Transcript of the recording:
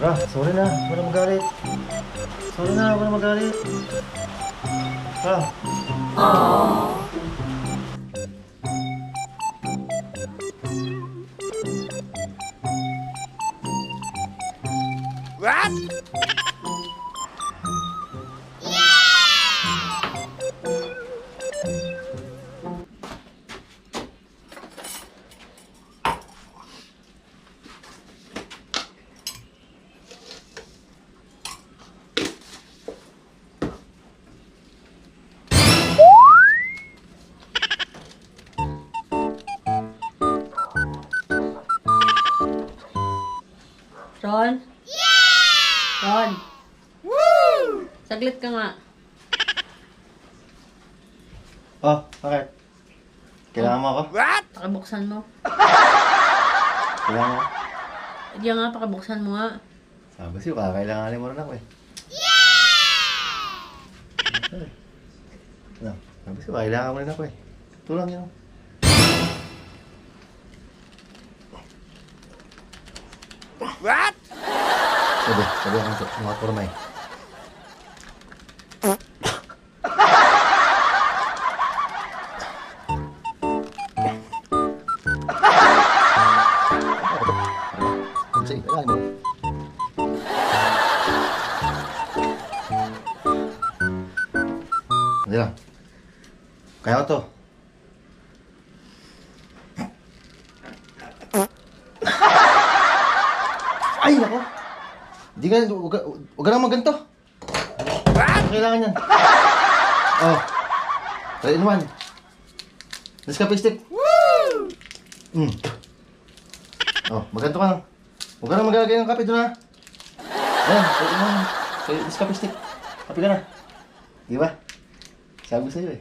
Sorry na. Huwag na magalit. Sorry na, huwag na magalit. What? Ron? Ron? Woo! Saglit ka nga. Oh, bakit? Kailangan mo ako? What? Pakibuksan mo. Kailangan mo? Hindi nga, pakibuksan mo nga. Sabi sa'yo, kakailanganin mo rin ako eh. Ano? Sabi sa'yo, kailangan mo rin ako eh. Ito lang yun. What? Sabi ako ito, mga kurmay. Sige, kailangan mo. Hindi lang. Kaya ko to. Ay, nako! Hindi ka, huwag ka lang magganto. Ano kailangan yan? Oh. 3 in 1. Nescafe stick. Woo! Oh, magganto ka lang. Huwag ka lang maglalagay ng kape doon ha. Ayan, 3 in 1. Nescafe stick. Kape ka na. Di ba? Sabi ko sa'yo eh.